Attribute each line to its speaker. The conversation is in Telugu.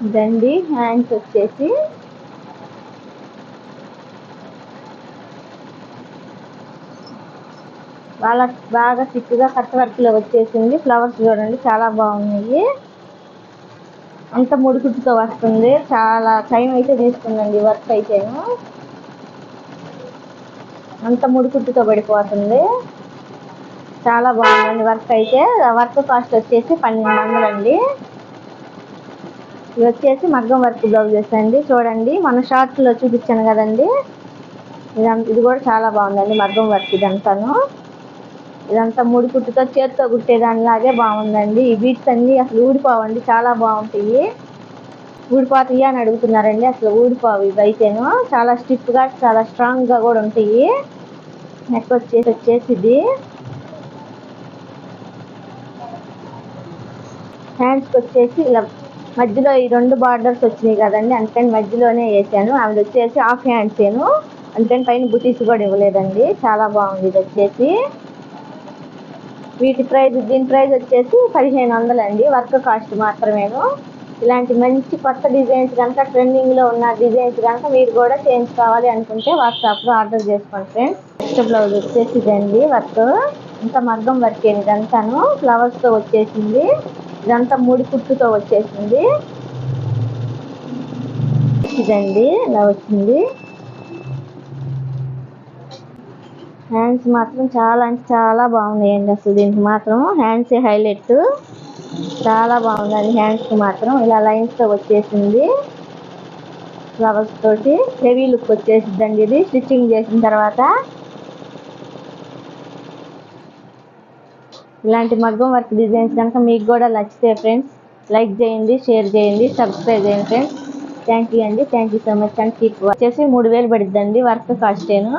Speaker 1: ఇదండి హ్యాండ్స్ వచ్చేసి వాళ్ళ బాగా థిక్గా కట్ వర్క్లో వచ్చేసింది. ఫ్లవర్స్ చూడండి చాలా బాగున్నాయి. అంత ముడికుట్టుతో వస్తుంది. చాలా టైం అయితే తీసుకుందండి వర్క్ అయితేను. అంత ముడికుట్టుతో పడిపోతుంది. చాలా బాగుందండి వర్క్ అయితే. వర్క్ కాస్ట్ వచ్చేసి 1200 అండి. ఇది వచ్చేసి మగ్గం వర్క్ బ్లౌజెస్ అండి. చూడండి మన షార్ట్స్లో చూపించాను కదండి, ఇది కూడా చాలా బాగుందండి మగ్గం వర్క్. ఇదంతా ముడికుట్టుతో చేతితో కుట్టేదానిలాగే బాగుందండి. ఈ బీట్స్ అన్నీ అసలు ఊడిపోవండి, చాలా బాగుంటాయి. ఊడిపోతాయి అని అడుగుతున్నారండి, అసలు ఊడిపోవు. ఇవైతేను చాలా స్టిఫ్గా చాలా స్ట్రాంగ్గా కూడా ఉంటాయి. నెక్ వచ్చేసి ఇది హ్యాండ్స్కి వచ్చేసి ఇలా మధ్యలో ఈ 2 బార్డర్స్ వచ్చినాయి కదండి, అందుకని మధ్యలోనే వేసాను. అవి వచ్చేసి హాఫ్ హ్యాండ్స్ అందుకని పైన బుటీస్ కూడా ఇవ్వలేదండి. చాలా బాగుంది. ఇది వచ్చేసి దీని ప్రైస్ వచ్చేసి 1500 అండి, వర్క్ కాస్ట్ మాత్రమేను. ఇలాంటి మంచి కొత్త డిజైన్స్ కనుక, ట్రెండింగ్లో ఉన్న డిజైన్స్ కనుక మీరు కూడా చేయించుకోవాలి అనుకుంటే వాట్సాప్లో ఆర్డర్ చేసుకోండి ఫ్రెండ్స్. నెక్స్ట్ బ్లౌజ్ వచ్చేసి ఇదండి వర్క్. ఇంకా మగ్గం వర్క్ ఇదంతాను ఫ్లవర్స్తో వచ్చేసింది. ఇదంతా ముడికుట్టుతో వచ్చేసింది. ఇదండి ఇలా వచ్చింది. హ్యాండ్స్ మాత్రం చాలా అంటే చాలా బాగున్నాయండి. అసలు దీనికి మాత్రం హ్యాండ్సే హైలైట్. చాలా బాగుందండి హ్యాండ్స్కి మాత్రం. ఇలా లైన్స్తో వచ్చేసింది ఫ్లవర్స్ తోటి. హెవీ లుక్ వచ్చేసిద్దండి ఇది స్టిచ్చింగ్ చేసిన తర్వాత. ఇలాంటి మగ్గం వర్క్ డిజైన్స్ కనుక మీకు కూడా నచ్చితే ఫ్రెండ్స్ లైక్ చేయండి, షేర్ చేయండి, సబ్స్క్రైబ్ చేయండి ఫ్రెండ్స్. థ్యాంక్ యూ అండి. Thank you so much and keep వచ్చేసి 3000 పడిద్దండి వర్క్ కాస్టేను.